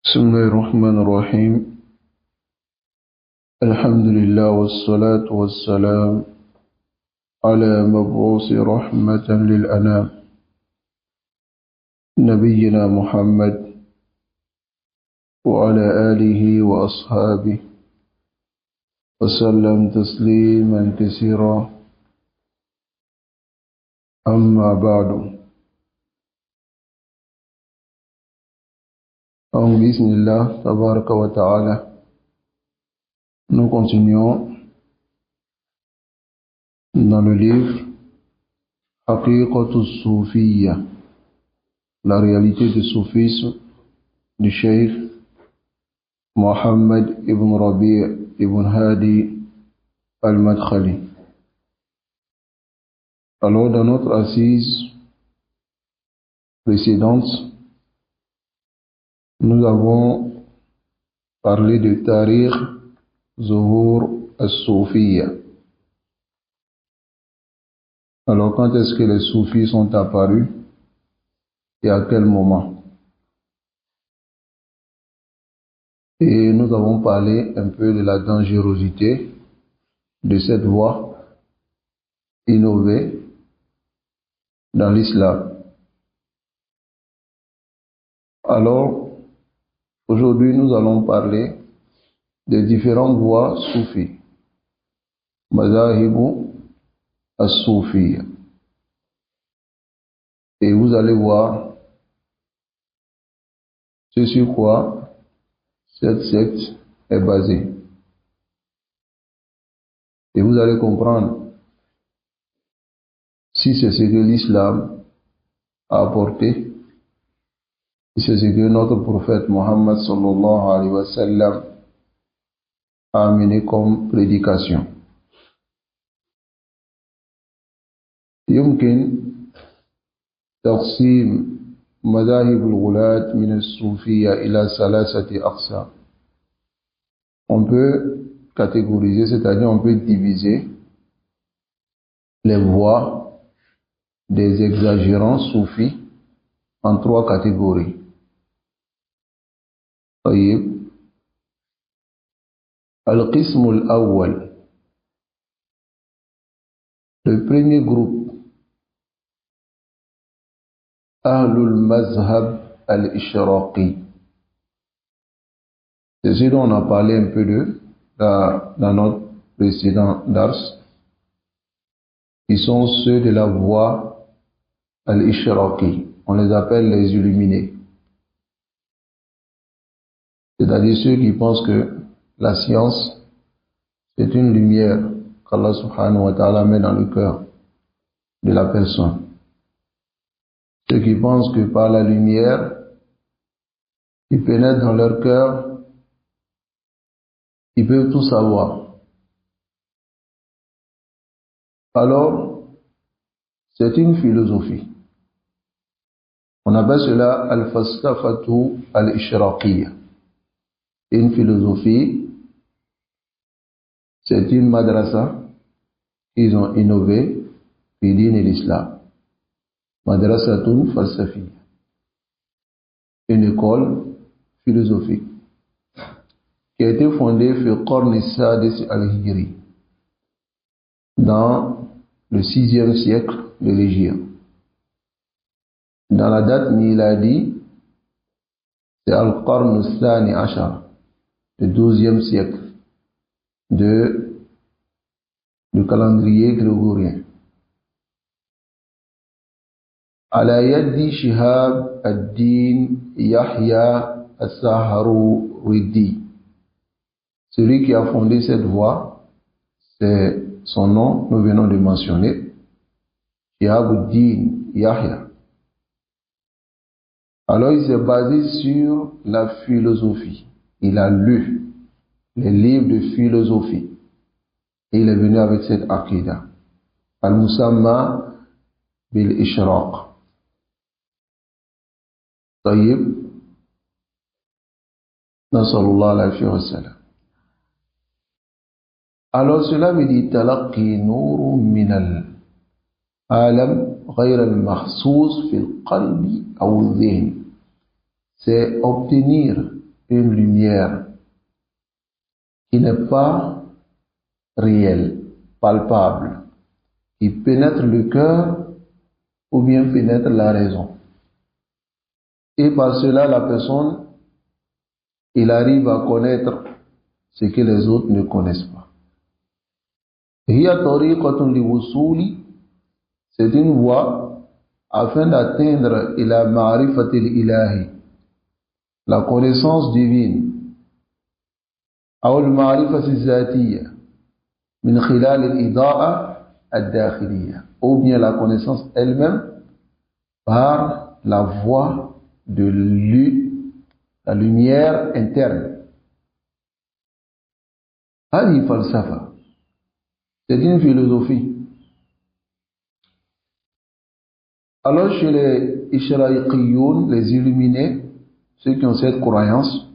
بسم الله الرحمن الرحيم. الحمد لله والصلاة والسلام على مبعوث رحمة للأنام نبينا محمد وعلى آله وأصحابه وسلم تسليما كثيرا. أما بعد، en bismillah tabaraka wa ta'ala, nous continuons dans le livre Haqiqatu Soufiyya, la réalité du soufisme du Cheikh Mohammed ibn Rabi' ibn Hadi al-Madkhali. Alors, dans notre assise précédente, nous avons parlé de Tariq Zuhur al-Soufiyya. Alors, quand est-ce que les soufis sont apparus et à quel moment? Et nous avons parlé un peu de la dangerosité de cette voie innovée dans l'islam. Alors, aujourd'hui, nous allons parler des différentes voies soufis, Mazahibu as-Soufiyya. Et vous allez voir ce sur quoi cette secte est basée. Et vous allez comprendre si c'est ce que l'islam a apporté, si c'est ce que notre prophète Mohammed sallallahu alayhi wa sallam a amené comme prédication. يمكن تقسيم مذاهب الغلاة من الصوفية إلى ثلاثة أقسام. On peut catégoriser, c'est-à-dire on peut diviser les voies des exagérants soufis en trois catégories. طيب. القسم الأول, le premier groupe, Ahlul Mazhab al-Ishraqi. C'est ce dont on a parlé un peu dans notre précédent dars. Ils sont ceux de la voie al-Ishraqi. On les appelle les illuminés. C'est-à-dire ceux qui pensent que la science, c'est une lumière qu'Allah subhanahu wa ta'ala met dans le cœur de la personne. Ceux qui pensent que par la lumière qui pénètre dans leur cœur, ils peuvent tout savoir. Alors, c'est une philosophie. On appelle cela al-falsafatu al-ishraqiyya. Une philosophie, c'est une madrasa qu'ils ont innové fi din l'islam. Madrasatun falsafiyya. Une école philosophique qui a été fondée fi qarni sadis al-hijri, dans le 6e siècle de l'Hégire. Dans la date miladi, c'est al-qarn al-thani ashar, le 12e siècle du calendrier grégorien. Ala yaddi Shihab ad-Din Yahya as-Saharuridi. Celui qui a fondé cette voie, c'est son nom, nous venons de mentionner, Shihab ad-Din Yahya. Alors il s'est basé sur la philosophie. Il a lu les livres de philosophie et il est venu avec cette aqida, al-musamma bil-ishraq. طيب. Nasallallahu alayhi wa sallam. Alors cela veut dire talaqi nourun min al-alam ghayr al-mahsous fi al-qalbi aw al-dhihn. C'est obtenir une lumière qui n'est pas réelle, palpable, qui pénètre le cœur ou bien pénètre la raison. Et par cela, la personne, il arrive à connaître ce que les autres ne connaissent pas. C'est une voie afin d'atteindre ila ma'rifatil ilahi, la connaissance divine, ou al-ma'rifati zatiyya, min khilal al-ida'a ad-dakhiliyya, ou bien la connaissance elle-même par la voie de la lumière interne. هذه falsafa, c'est une philosophie. Alors chez les Ishraqiyoun, les illuminés, ceux qui ont cette croyance,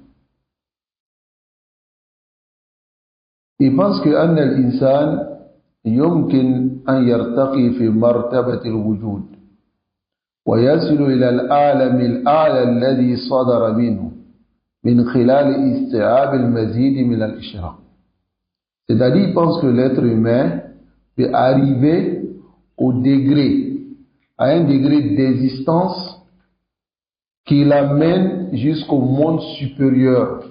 ils pensent que أن الإنسان يمكن أن يرتقي في مرتبة الوجود ويصل إلى العالم الأعلى الذي صدر منه من خلال استيعاب المزيد من الإشراق. C'est-à-dire, ils pensent que l'être humain peut arriver au degré, à un degré d'existence qui l'amène jusqu'au monde supérieur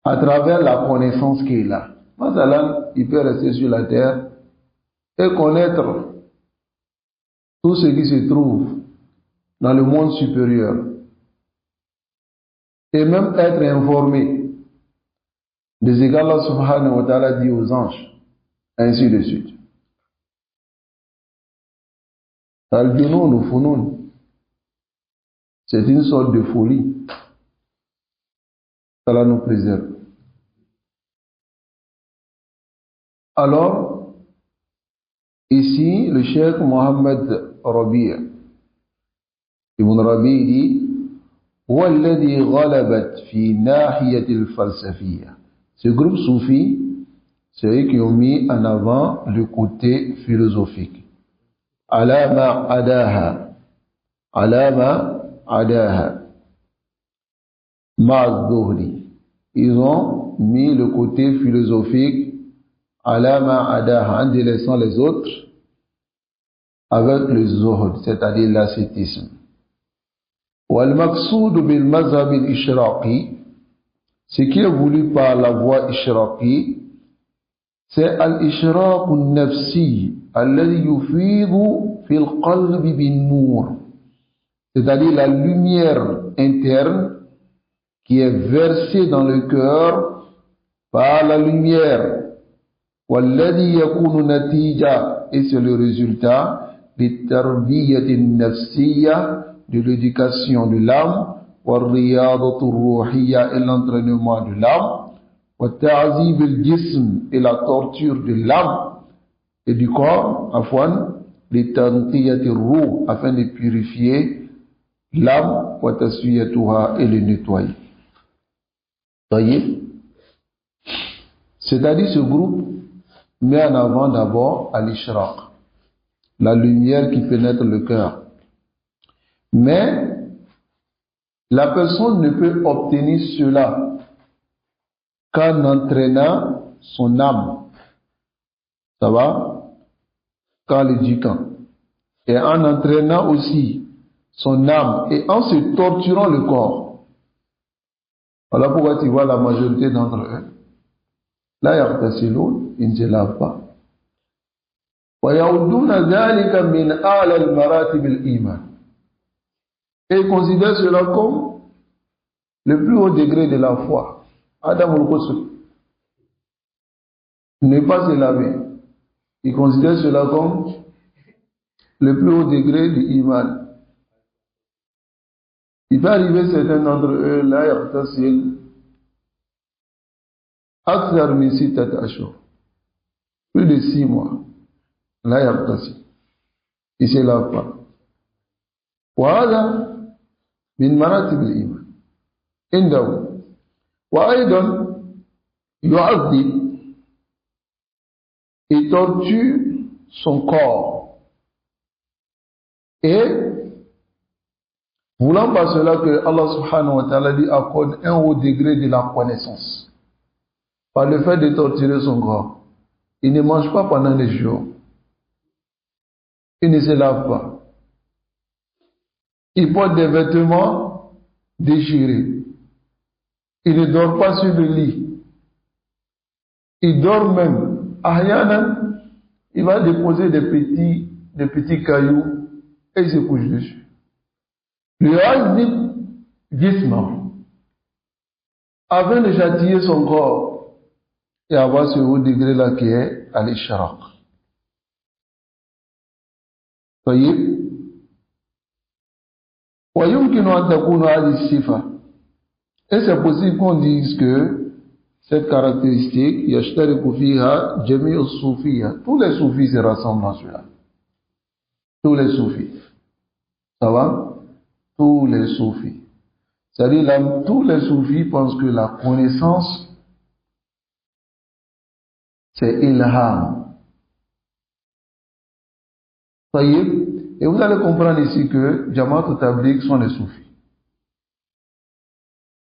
à travers la connaissance qu'il a. Masalan, il peut rester sur la terre et connaître tout ce qui se trouve dans le monde supérieur et même être informé de ce qu'Allah subhanahu wa ta'ala dit aux anges, ainsi de suite. Al-Junoun ou Funoun, c'est une sorte de folie. Allah nous préserve. Alors, ici, le cheikh Mohammed Rabi' Ibn Rabi' dit هو الذي غلبت في ناحية الفلسفية. Ce groupe soufi, c'est eux qui ont mis en avant le côté philosophique. على ما عداها مع الظهر. Ils ont mis le côté philosophique على ما عداها, en délaissant les autres, avec le zuhd, c'est-à-dire l'ascétisme. والمقصود بالمذهب الإشراقي, ce qui est voulu par la voie ishraqi, c'est al-ishraq al-nafsi alladhi yufidu fil qalbi bin nur, c'est-à-dire la lumière interne qui est versée dans le cœur par la lumière, walladhi yakunu natija, et c'est le résultat de tarbiyati nafsiyya, de l'éducation de l'âme, والرياضة الروحية, et l'entraînement de l'âme, والتعذيب الجسم, et la torture de l'âme et du corps, لتنقية الروح, afin de purifier l'âme, وتسويتها, et le nettoyer. Voyez, c'est-à-dire ce groupe met en avant d'abord al-ishraq, la lumière qui pénètre le cœur. Mais la personne ne peut obtenir cela qu'en entraînant son âme. Ça va? Qu'en l'éduquant. Et en entraînant aussi son âme et en se torturant le corps. Voilà pourquoi tu vois la majorité d'entre eux. Là, ils ne se lavent pas. وَيَعُدُّونَ ذَلِكَ مِنْ أَعْلَى الْمَرَاتِبِ الْإِيمَانِ. Et ils considèrent cela comme le plus haut degré de la foi. Adam al-Qusr. Ne pas se laver. Ils considèrent cela comme le plus haut degré du iman. Il peut arriver certains d'entre eux, là, yartasil, akthar min sittat ashhur, plus de 6 mois. Là, yartasil. Il ne se lave pas. وهذا من مراتب الإيمان عنده. وأيضا يعذب, et torture son corps. Et Voulant par cela que Allah subhanahu wa ta'ala dit accorde un haut degré de la connaissance. Par le fait de torturer son corps. Il ne mange pas pendant des jours. Il ne se lave pas. Il porte des vêtements déchirés. Il ne dort pas sur le lit. Il dort même. Ahyanan, il va déposer des petits cailloux et il se couche dessus. Le azib gisma, afin de châtier son corps et avoir ce haut degré là qui est al-ishraq. طيب ويمكن أن تكون هذه الصفة. Et c'est possible qu'on dise que cette caractéristique, yashtariku fiha jami'u soufiyya, tous les soufis se rassemblent dans cela. Tous les soufis. Ça va? Tous les soufis. C'est-à-dire là, tous les soufis pensent que la connaissance, c'est ilham. Et vous allez comprendre ici que Jamaat al-Tabligh sont les soufis.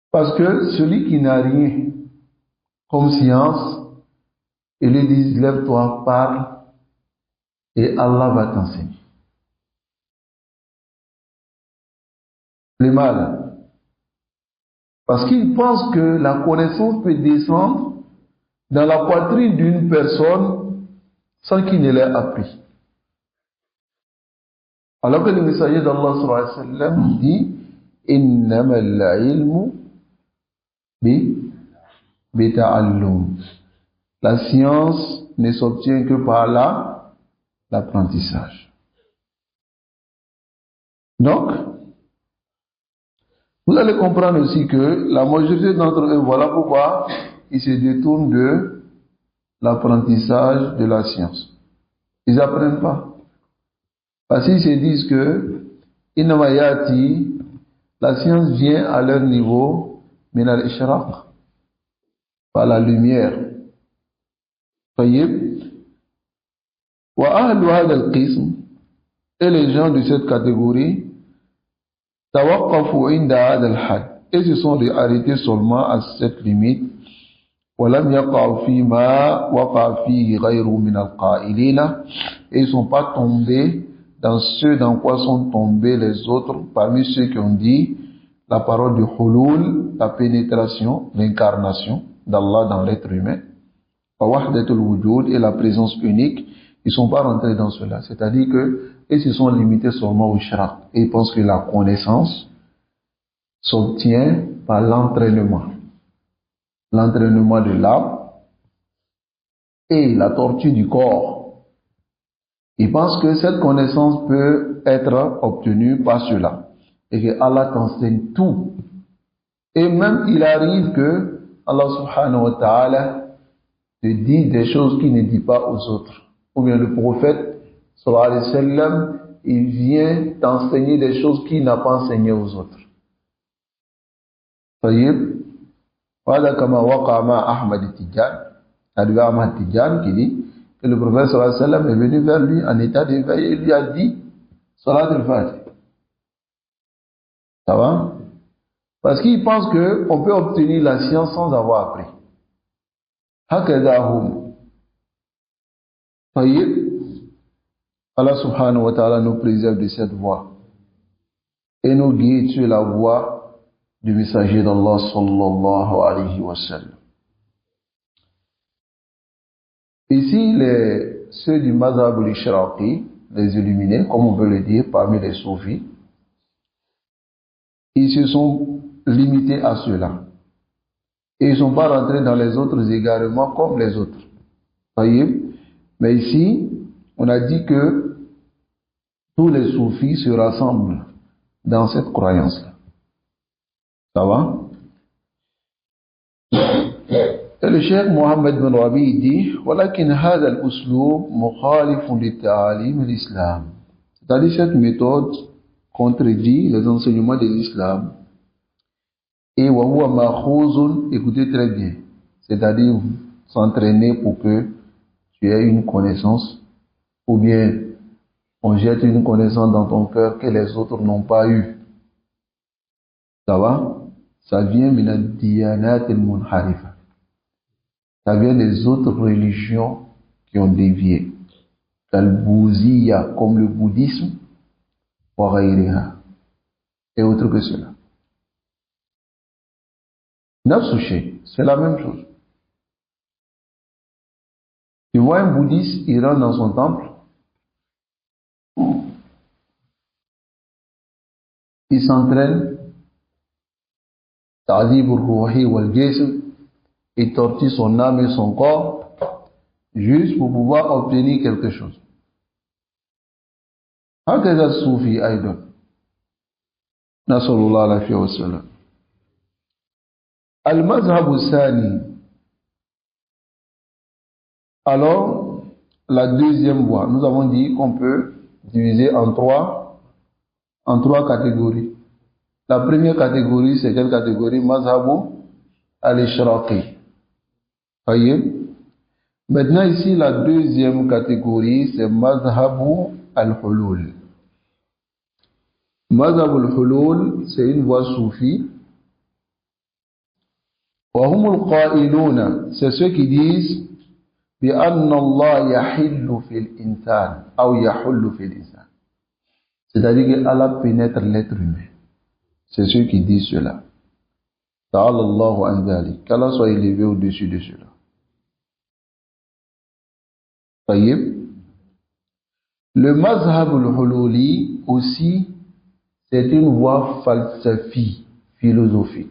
Parce que celui qui n'a rien comme science, ils lui disent lève-toi, parle, et Allah va t'enseigner. Le mal. Parce qu'ils pensent que la connaissance peut descendre dans la poitrine d'une personne sans qu'il ne l'ait appris. Alors que le messager d'Allah sallallahu alayhi wa sallam dit innama al-ilmu bi ta'allum. La science ne s'obtient que par l'apprentissage. Donc, vous allez comprendre aussi que la majorité d'entre eux, voilà pourquoi ils se détournent de l'apprentissage de la science. Ils n'apprennent pas. Parce qu'ils se disent que Inamayati, la science vient à leur niveau, min al-ishraq, par la lumière. Voyez? Wa ahlu hadha al-qism, et les gens de cette catégorie, tawaqqafu inda hadha al-had, et se sont arrêtés seulement à cette limite. ولم يقعوا فيما وقع فيه غير من القائلين, et ils ne sont pas tombés dans ceux dans quoi sont tombés les autres parmi ceux qui ont dit la parole du hulul, la pénétration, l'incarnation d'Allah dans l'être humain, wa wahdatul wujud, et la présence unique. Ils ne sont pas rentrés dans cela, c'est-à-dire que ils se sont limités seulement au ishraq, et ils pensent que la connaissance s'obtient par l'entraînement de l'âme et la torture du corps. Ils pensent que cette connaissance peut être obtenue par cela et que Allah t'enseigne tout. Et même il arrive que Allah subhanahu wa ta'ala te dit des choses qu'il ne dit pas aux autres. Ou bien le prophète sallallahu alayhi wa sallam, il vient t'enseigner des choses qu'il n'a pas enseignées aux autres. Voyez? Voilà comme Waqama Ahmad Tidjan, Ahmad Tidjan qui dit que le prophète sallallahu alayhi wa sallam est venu vers lui en état d'éveil et lui a dit Salat al-Fatih. Ça va? Parce qu'il pense qu'on peut obtenir la science sans avoir appris. Hakadahum. Voyez? Allah subhanahu wa ta'ala nous préserve de cette voie et nous guide sur la voie du messager d'Allah sallallahu alayhi wa sallam. Ici, ceux du mazhab al-ishraqi, les illuminés, comme on veut le dire, parmi les soufis, ils se sont limités à cela. Et ils ne sont pas rentrés dans les autres égarements comme les autres. Voyez? Mais ici, on a dit que tous les soufis se rassemblent dans cette croyance-là. Ça va? Et le cheikh Mohammed bin Rabi dit ولكن هذا الأسلوب مخالف للتعاليم الإسلام. C'est-à-dire cette méthode contredit les enseignements de l'islam. Et وهو مأخوذ, écoutez très bien, c'est-à-dire s'entraîner pour que tu aies une connaissance, ou bien on jette une connaissance dans ton cœur que les autres n'ont pas eu. Ça va? Ça vient min al-diyanat al-munharifa. Ça vient des autres religions qui ont dévié. Al-Bouziyya, comme le bouddhisme, wa ghayriha, et autre que cela. Nafsu shay, c'est la même chose. Tu vois un bouddhiste, il rentre dans son temple, il s'entraîne, ta'dib al-ruhi wal-jism, il tortille son âme et son corps, juste pour pouvoir obtenir quelque chose. هكذا الصوفي أيضا نسأل الله العافية والسلام. المذهب الثاني. Alors, la deuxième voie, nous avons dit qu'on peut diviser en trois catégories. La première catégorie, c'est quelle catégorie? Mazhabu al-Ishraqi. Voyez? Maintenant ici, la deuxième catégorie, c'est Mazhabu al-Hulul. Mazhabu al-Hulul, c'est une voie soufie. وهم القائلون, c'est ceux qui disent بأن الله يحل في الإنسان أو يحل في الإنسان. C'est-à-dire qu'Allah pénètre l'être humain. C'est ceux qui disent cela. Ta'ala Allahu an dhalik. Qu'Allah soit élevé au-dessus de cela. Tayyib. Le mazhab al-hululi aussi, c'est une voie falsafique, philosophique.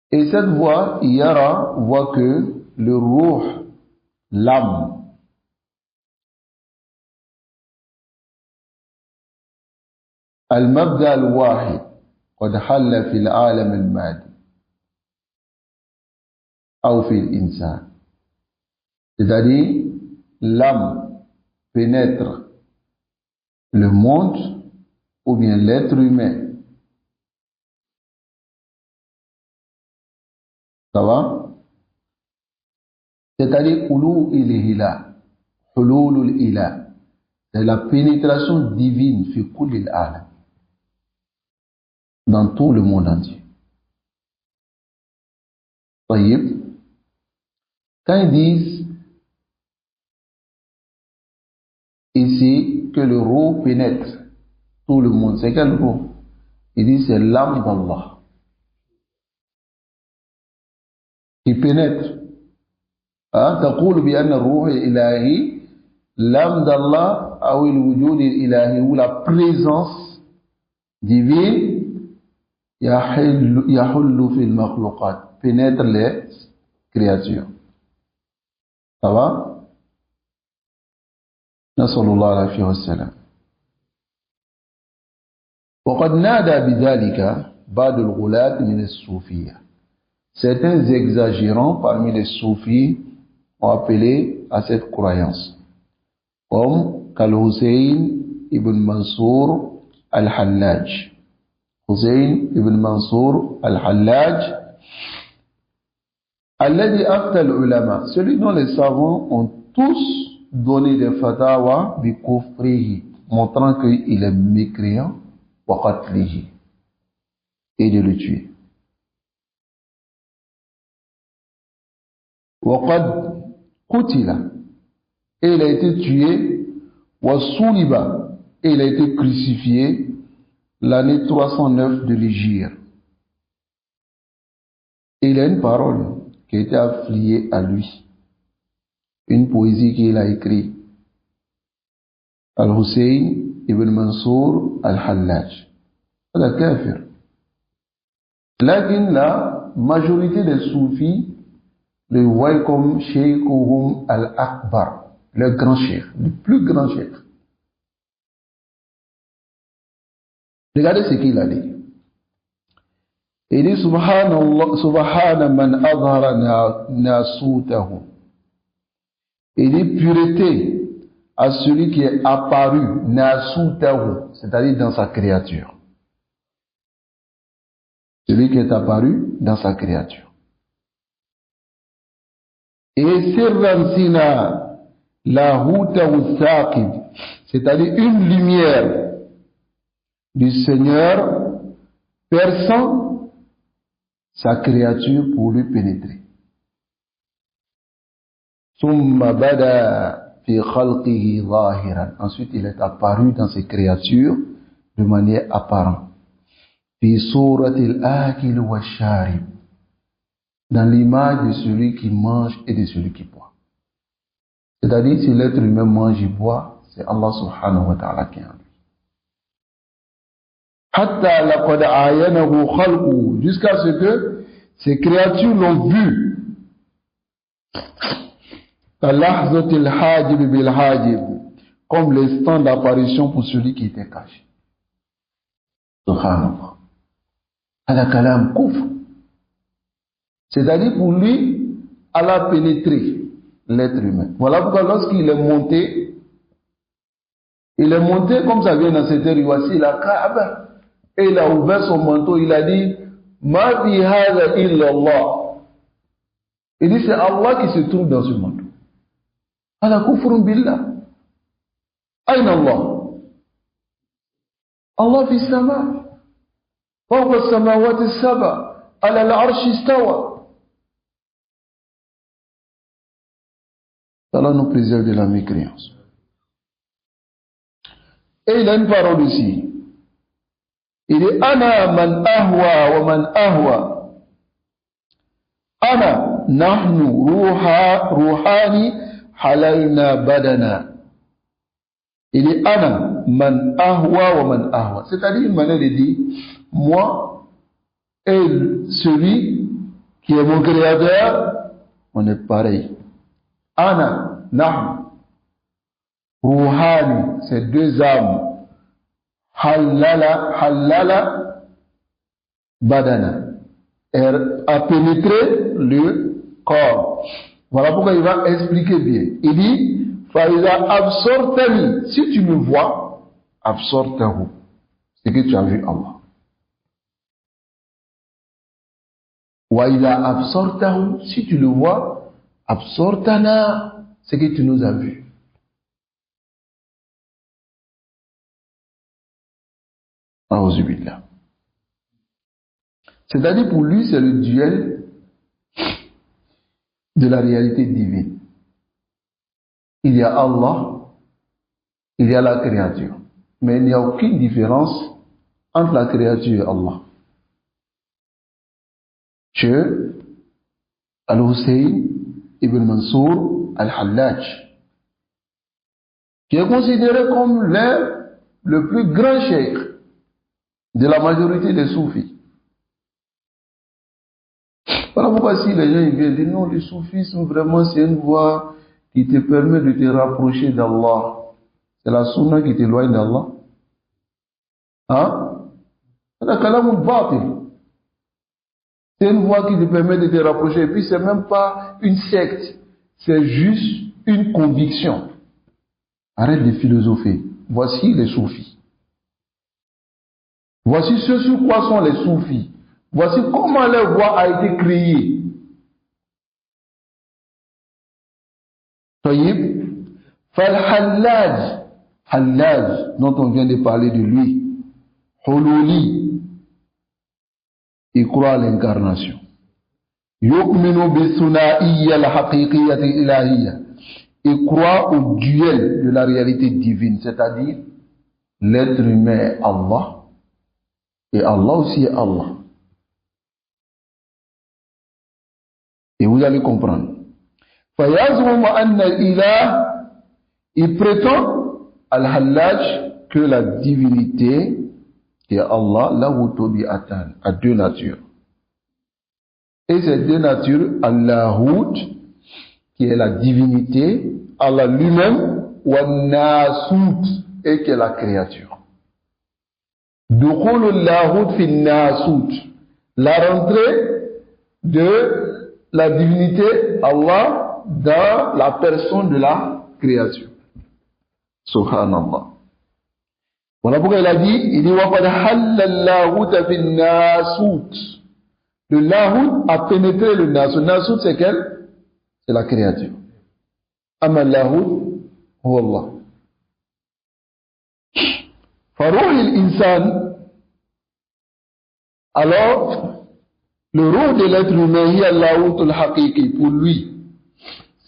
Et cette voie, Yara voit que le ruh, l'âme, المبدأ الواحد قد حل في العالم المادي أو في الإنسان. C'est-à-dire, l'âme pénètre le monde ou bien l'être humain. Ça va? C'est-à-dire, hulul ilah, c'est la pénétration divine fi kulli al-alam, dans tout le monde entier. Tayyib. Quand ils disent ici que le roux pénètre tout le monde, c'est quel roux? Ils disent c'est l'âme d'Allah qui pénètre. تقول بأن الروح الإلهي l'âme d'Allah أو الوجود الإلهي ou la présence divine يحل في المخلوقات, pénètre les créatures. Ça va? نسأل الله العافية والسلام. وقد نادى بذلك بعض الغلاة من الصوفية. Certains exagérants parmi les soufis ont appelé à cette croyance, comme Al-Hussein ibn Mansour al-Hallaj. Hussein ibn Mansour al-Hallaj, alladhi afta al-ulama, celui dont les savants ont tous donné des fatawa bi kufrihi, montrant qu'il est mécréant, wa qatlihi, et de le tuer. وقد قتل, et il a été tué, وصلب, et il a été crucifié l'année 309 de l'Hégire. Et il a une parole qui a été affiliée à lui, une poésie qu'il a écrite. Al-Hussein ibn Mansour al-Hallaj, al-Kafir. Lakin la majorité des soufis le voient comme Sheikhuhum al-Akbar, le grand cheikh, le plus grand cheikh. Regardez ce qu'il a dit. Il dit Subhanallah, Subhana man adhara nasutahu. Il dit pureté à celui qui est apparu nasutahu, c'est-à-dire dans sa créature. Celui qui est apparu dans sa créature. Et sirransina la huta ou saqib, c'est-à-dire une lumière du Seigneur perçant sa créature pour lui pénétrer. Ensuite, il est apparu dans ses créatures de manière apparente. Dans l'image de celui qui mange et de celui qui boit. C'est-à-dire, si l'être humain mange et boit, c'est Allah subhanahu wa ta'ala qui est en lui. Jusqu'à ce que ces créatures l'ont vu. Comme l'instant d'apparition pour celui qui était caché. Subhanallah. C'est-à-dire pour lui, Allah a pénétré l'être humain. Voilà pourquoi lorsqu'il est monté comme ça vient dans cette voici il a Kaaba. Et il a ouvert son manteau, il a dit, Ma bi hadha illa Allah. Il dit, c'est Allah qui se trouve dans ce manteau. Ala kufrun billah. Aïna Allah. Allah fi sama. Fawqa samawati saba. Ala al-arsh istawa. Allah nous préserve de la mécréance. Et il a une parole ici. Il dit Ana man ahwa wa man ahwa. Ana nahnu ruhani halalna badana. Il dit Ana man ahwa wa man ahwa. C'est-à-dire une manière de dire moi et celui qui est mon créateur, on est pareil. Ana nahnu ruhani, c'est deux âmes. Halala badana, a pénétré le corps. Voilà pourquoi il va expliquer bien. Il dit, Faïza absortani, si tu me vois, absortahu, c'est que tu as vu Allah. Waïza absortahu, si tu le vois, absortana, c'est que tu nous as vus. C'est-à-dire pour lui, c'est le duel de la réalité divine. Il y a Allah, il y a la créature. Mais il n'y a aucune différence entre la créature et Allah. Chez Al-Hussein ibn Mansour al-Hallaj, qui est considéré comme le plus grand cheikh de la majorité des soufis. Voilà pourquoi si les gens ils viennent dire non, le soufisme vraiment c'est une voie qui te permet de te rapprocher d'Allah. C'est la sunna qui t'éloigne d'Allah. Hein? C'est une voie qui te permet de te rapprocher. Et puis c'est même pas une secte, c'est juste une conviction. Arrête de philosopher. Voici les soufis. Voici ce sur quoi sont les soufis. Voici comment leur voie a été créée. Taïb, Fal-Hallaj, Hallaj, dont on vient de parler de lui, Hululi, il croit à l'incarnation. Yukminu bi-suna'iyya al-haqiqiyyati ilahiyya. Il croit au duel de la réalité divine, c'est-à-dire l'être humain est Allah. Et Allah aussi est Allah. Et vous allez comprendre. Il prétend al-Hallaj que la divinité qui est Allah, a deux natures. Et ces deux natures, Allahut, qui est la divinité, Allah lui-même, wa Nasut, et qui est la créature. La rentrée de la divinité Allah dans la personne de la créature. Subhanallah. Voilà pourquoi il a dit, il dit le lahut a pénétré le nasut. Nasut c'est quel? C'est la créature. Amma lahut, huwa Allah. Farouh l'insan, alors, le rôle de l'être humain, hi Allahoutul haqiqi, pour lui,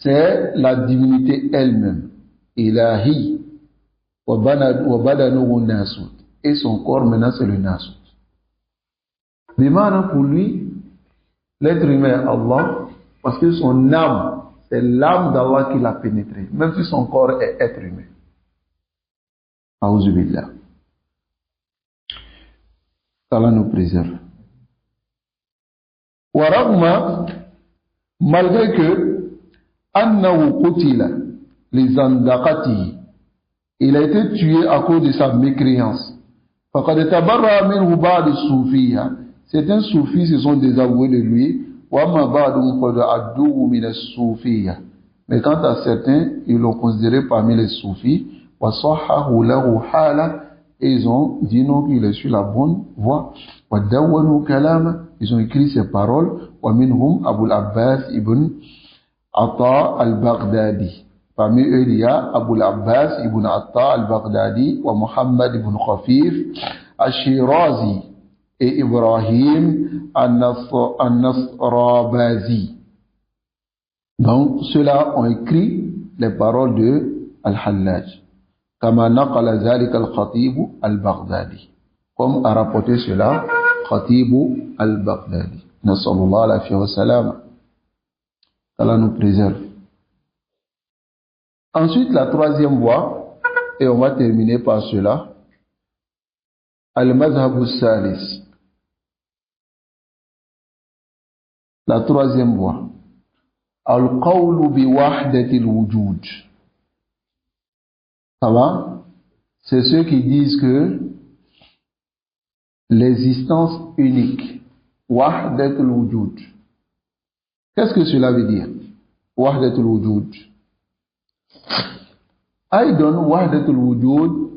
c'est la divinité elle-même. Ilahi, wa badanuhu nasut. Et son corps, maintenant, c'est le nasut. Mais maintenant, pour lui, l'être humain est Allah, parce que son âme, c'est l'âme d'Allah qui l'a pénétré, même si son corps est être humain. A'udhu billah. Allah nous préserve. Waragma, malgré que Annahu Qutila, les Andaqati, il a été tué à cause de sa mécréance. Faqad tabarra minhu ba'd as-soufiyya. Certains soufis se sont désavoués de lui. Wa ma ba'dhum qad adduhu min as-soufiyya. Mais quant à certains, ils l'ont considéré parmi les soufis. Wa sahhahu lahu hala. Et ils ont dit non, qu'il est sur la bonne voie. Wa dawwanu kalama. Ils ont écrit ses paroles. Wa minhum Abul Abbas ibn Atta al-Baghdadi. Parmi eux, il y a Abul Abbas ibn Atta al-Baghdadi wa Muhammad ibn Khafif al-Shirazi et Ibrahim al-Nasrabazi. Donc, ceux-là ont écrit les paroles de Al-Hallaj. Kama naqala zalika al-Khatib al-Baghdadi. Comme a rapporté cela Khatib al-Baghdadi. Nasallallahu alayhi wa sallam. Allah nous préserve. Ensuite, la troisième voie, et on va terminer par cela, Al-Mazhab al-Salis. La troisième voie, Al-Qawlu bi wahdati al-wujud. Ça va? C'est ceux qui disent que l'existence unique, wahdat al-wujud. Qu'est-ce que cela veut dire? Wahdat al-wujud. Aïdon, wahdat al-wujud,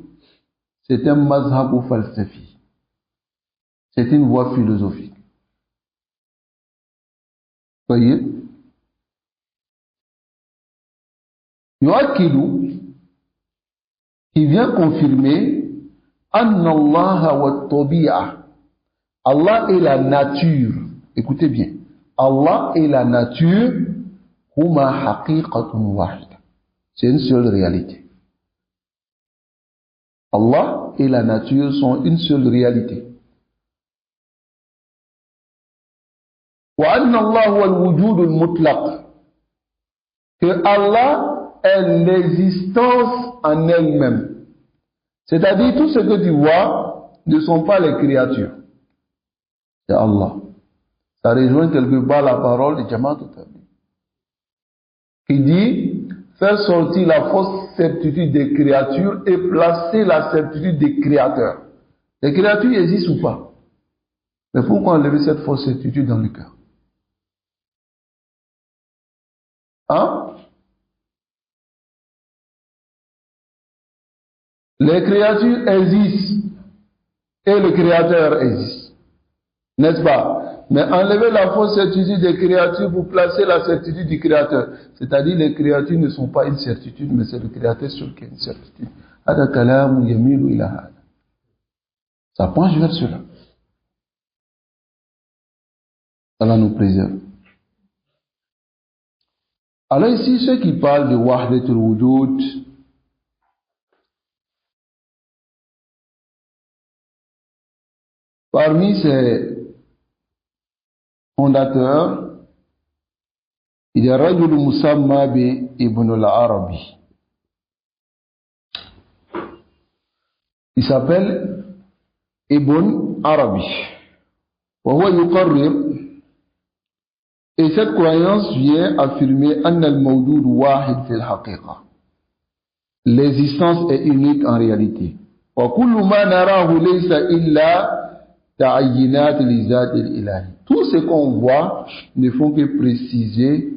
c'est un mazhab ou falsafi. C'est une voie philosophique. Voyez? Yu'akidu, qui vient confirmer Anna Allah wa tabi'a. Allah est la nature. Écoutez bien. Allah est la nature. Huma haqiqatun wahida. C'est une seule réalité. Allah et la nature sont une seule réalité. Wa anna Allah wa al-wujud al-mutlaq. Que Allah est l'existence en elle-même. C'est-à-dire tout ce que tu vois ne sont pas les créatures. C'est Allah. Ça rejoint quelque part la parole de Jamaat al-Tabligh, qui dit faire sortir la fausse certitude des créatures et placer la certitude des créateurs. Les créatures existent ou pas? Mais pourquoi enlever cette fausse certitude dans le cœur? Hein? Les créatures existent et le créateur existe. N'est-ce pas? Mais enlever la fausse certitude des créatures pour placer la certitude du créateur. C'est-à-dire les créatures ne sont pas une certitude, mais c'est le créateur sur qui est une certitude. Ça penche vers cela. Allah nous préserve. Alors ici, ceux qui parlent de Wahdatul Wujud, parmi ces fondateur, il y a Rajul Musamma bi Ibn al-Arabi. Il s'appelle Ibn Arabi. Et cette croyance vient affirmer Anna al-Mawdud wahid fil haqiqa. L'existence est unique en réalité. Wa kullu ma narahu laysa illa ta'ayyinat li zat al-ilahi. Tout ce qu'on voit ne font que préciser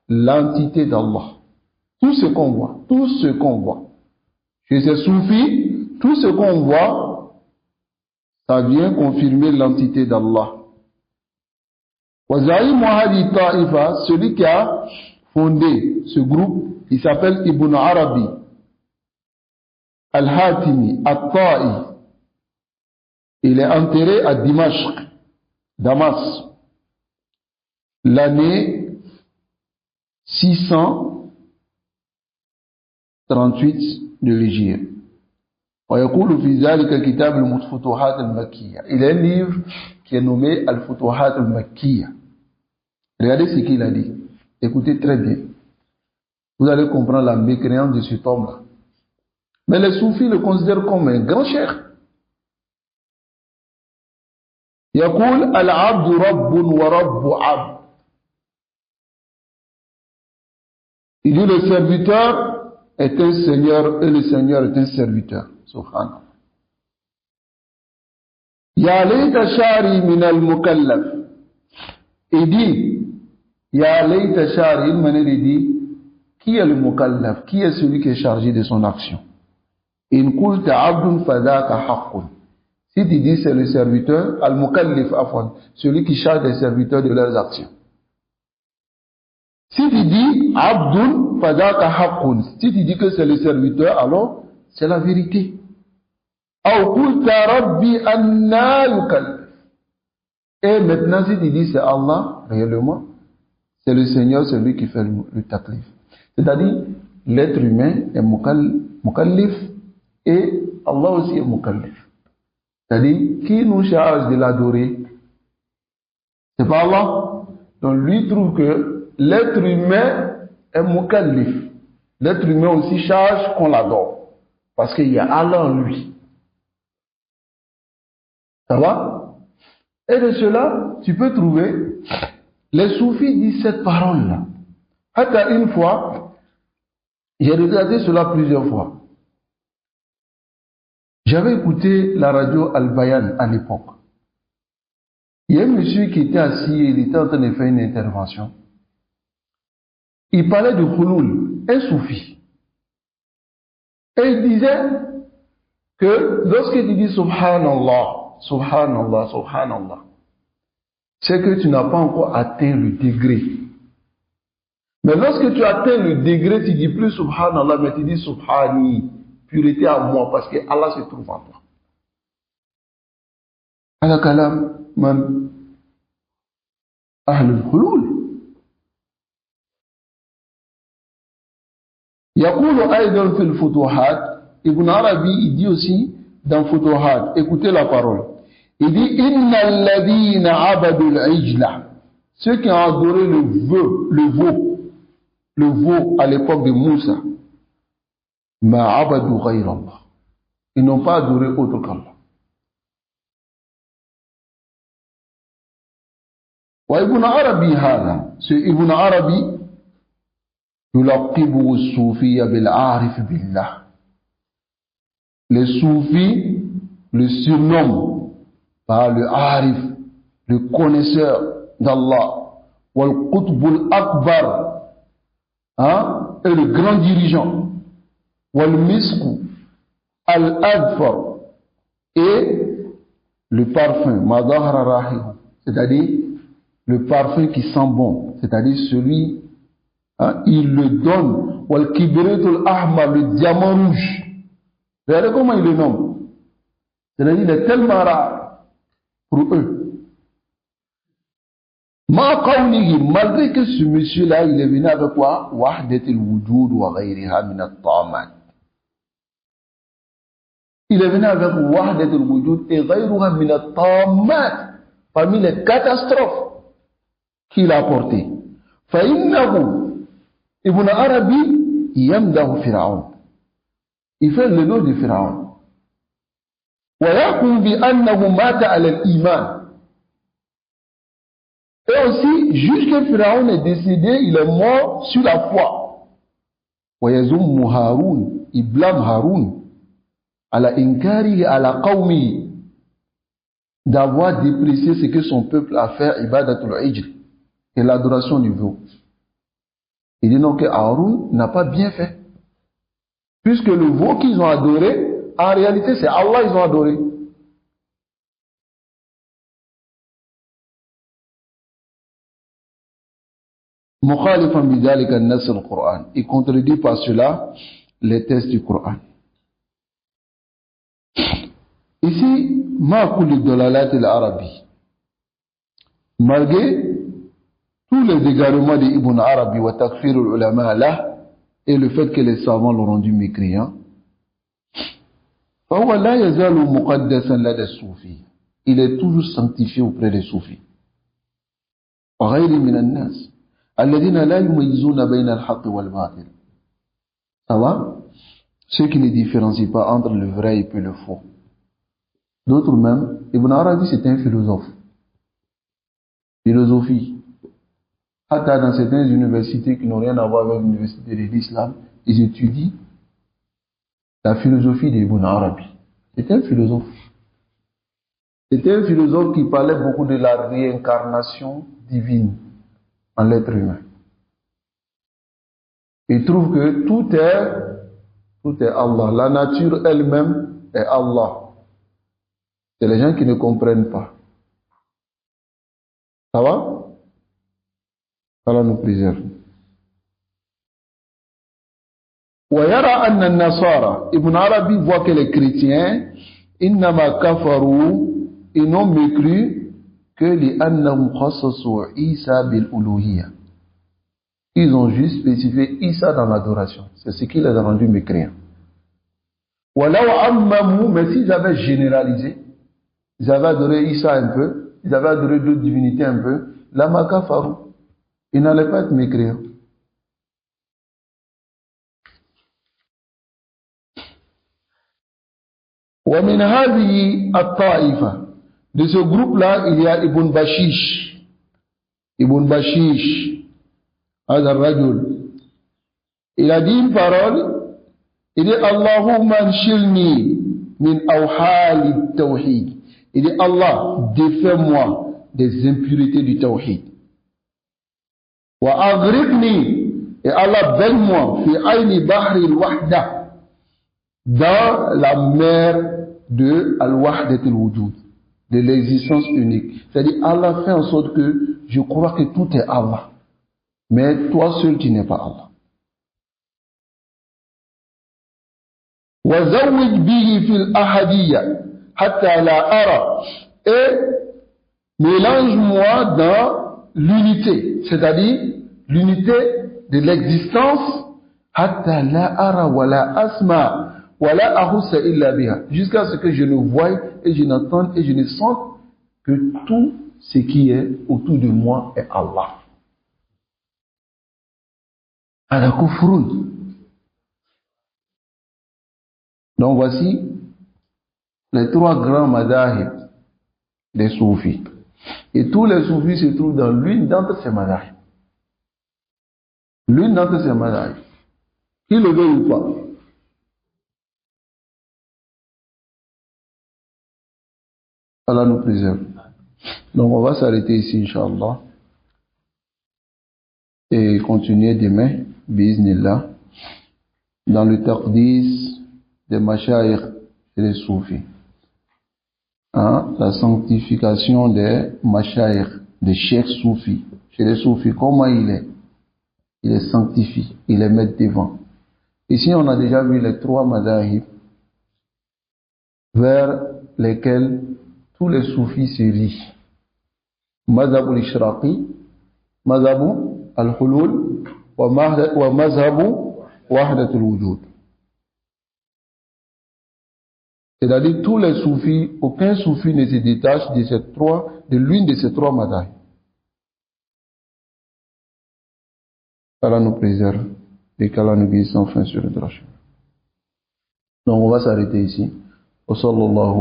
l'entité d'Allah. Tout ce qu'on voit. Chez ces soufis, tout ce qu'on voit, ça vient confirmer l'entité d'Allah. Wazaïm Wahadi Ta'ifa, celui qui a fondé ce groupe, il s'appelle Ibn Arabi, Al-Hatimi, At-Ta'i. Il est enterré à Dimashq, Damas, l'année 638 de l'Hégire. Il y a un livre qui est nommé Al-Futuhat al-Makkiyya. Regardez ce qu'il a dit. Écoutez très bien. Vous allez comprendre la mécréance de cet homme-là. Mais les soufis le considèrent comme un grand cheikh. يقول العبد رب ورب عبد. Il dit le serviteur est un seigneur et le seigneur est un serviteur. Subhanallah. Ya layta shari min al-mukallaf. Il dit, Ya layta shari, une manière de dire, qui est le mukallaf? Qui est celui qui est chargé de son action? In qulta abdun fadaka haqqun. Si tu dis c'est le serviteur, al-mukallif afwan, celui qui charge les serviteurs de leurs actions. Si tu dis abdun fadaka haqqun, si tu dis que c'est le serviteur, alors c'est la vérité. Aw qulta rabbi anna yukallif. Et maintenant si tu dis c'est Allah, réellement, c'est le Seigneur, c'est lui qui fait le taklif. C'est-à-dire, l'être humain est mukallif et Allah aussi est mukallif. C'est-à-dire, qui nous charge de l'adorer? C'est pas Allah. Donc lui trouve que l'être humain est mukallif. L'être humain aussi charge qu'on l'adore. Parce qu'il y a Allah en lui. Ça va? Et de cela, tu peux trouver, les soufis disent cette parole-là. Hatta une fois, j'ai regardé cela plusieurs fois. J'avais écouté la radio Al-Bayan à l'époque. Il y a un monsieur qui était assis, il était en train de faire une intervention. Il parlait de Khouloul, un soufi. Et il disait que lorsque tu dis Subhanallah, Subhanallah, Subhanallah, c'est que tu n'as pas encore atteint le degré. Mais lorsque tu atteins le degré, tu dis plus Subhanallah, mais tu dis Subhani. Pureté à moi parce que Allah se trouve en toi. Ala kalam man ahl al-hulul. يقول أيضا في الفتوحات, Ibn Arabi il dit aussi dans Futuhat, écoutez la parole. Il dit Inna alladhina abadu al-ijla, ceux qui ont adoré le veau à l'époque de Moussa, ma abadu ghayra Allah. Ils n'ont pas adoré autre qu'Allah. Wa Ibn Arabi hada, c'est Ibn Arabi yulaqibu as-soufiyya bil-arif billah. Les soufis le surnomment par le arif, le connaisseur d'Allah, wal qutb al-akbar, et le grand dirigeant, wal misku al-adfar, et le parfum, madahra rahihu, c'est-à-dire le parfum qui sent bon, c'est-à-dire celui, il le donne, wal kibritul ahmar, le diamant rouge. Regardez comment il le nomme. C'est-à-dire il est tellement rare pour eux. Ma qawlihi, malgré que ce monsieur-là, il est venu avec quoi? Wahdatul wujud wa ghayriha min at-ta'amat. Il est venu avec Wahdatul Wujud et Ghayruha min at-Tammat, parmi les catastrophes qu'il a apportées. Fa'innahu, Ibn Arabi, yamdahu Pharaon. Il fait le nom de Pharaon. Wa yaqum bi annahu mata ala al-iman. Et aussi, jusque Pharaon est décédé, il est mort sur la foi. Wa yazummu Haroun, il blâme Haroun. Ala inkari ala qawmi, d'avoir déprécié ce que son peuple a fait, ibadatul ijl, et l'adoration du veau. Il dit non que Haroun n'a pas bien fait, puisque le veau qu'ils ont adoré, en réalité c'est Allah ils ont adoré. Mukhalifan bidhalika an-nas al-Qur'an, il contredit par cela les textes du Coran. Ici, ma kulli dalalat al-arabi. Malgré tous les égarements d'Ibn Arabi wa takfir al-ulama là, et le fait que les savants l'ont rendu mécréant, فهو لا يزال مقدسا لدى الصوفي. Il est toujours sanctifié auprès des soufis. وغير من الناس الذين لا يميزون بين الحق والباطل. Ça va? Ceux qui ne différencient pas entre le vrai et puis le faux. D'autres même, Ibn Arabi c'était un philosophe. Philosophie. Hatta dans certaines universités qui n'ont rien à voir avec l'université de l'islam, ils étudient la philosophie d'Ibn Arabi. C'était un philosophe. C'était un philosophe qui parlait beaucoup de la réincarnation divine en l'être humain. Il trouve que tout est Allah. La nature elle-même est Allah. C'est les gens qui ne comprennent pas. Ça va? Allah nous préserve. ويرى أن النصارى Ibn Arabi voit que les chrétiens إنما كفروا ils n'ont mécru que لأنهم خصصوا عيسى بالألوهية. Ils ont juste spécifié Isa dans l'adoration. C'est ce qui les a rendus mécréants. ولو عمموا, mais s'ils avaient généralisé, ils avaient adoré Isa un peu, ils avaient adoré d'autres divinités un peu, لما كفروا, ils n'allaient pas être mécréants. ومن هذه الطائفة, de ce groupe-là, il y a Ibn Bashish. Ibn Bashish, هذا الرجل, il a dit une parole, il dit Allahumma anshilni min awhali tawhid. Il dit Allah, défais-moi des impuretés du tawhid. Wa aghribni, et Allah baigne-moi fi ayni bahri al-wahda, dans la mer de al-wahdat al-wujud, de l'existence unique. C'est-à-dire Allah fait en sorte que je crois que tout est Allah, mais toi seul tu n'es pas Allah. وزوج به في الأحدية حتى لا أرى, et mélange-moi dans l'unité, c'est-à-dire l'unité de l'existence, حتى لا أرى ولا أسمع ولا أحس إلا بها, jusqu'à ce que je ne voie et je n'entende et je ne sente que tout ce qui est autour de moi est Allah. Ala kufrun. Donc voici les trois grands madahib des soufis. Et tous les soufis se trouvent dans l'une d'entre ces madahib. L'une d'entre ces madahib. Qu'ils le veuillent ou pas. Allah nous préserve. Donc on va s'arrêter ici, Inch'Allah. Et continuer demain, bi'iznillah, dans le taqdis des mashayikh et des soufis. Hein? La sanctification des mashayikh, des cheikhs soufis. Chez les soufis, comment il est? Il est sanctifié, il les met devant. Ici, on a déjà vu les trois madahib vers lesquels tous les soufis se rient. Mazhab al-Ishraqi, Mazhab al-Hulul, wa Mazhab Wahdat al-Wujud. C'est-à-dire tous les soufis, aucun soufi ne se détache de l'une de ces trois madahib. Allah nous préserve et qu'Allah nous guide sans fin sur le drach. Donc on va s'arrêter ici. Wa sallallahu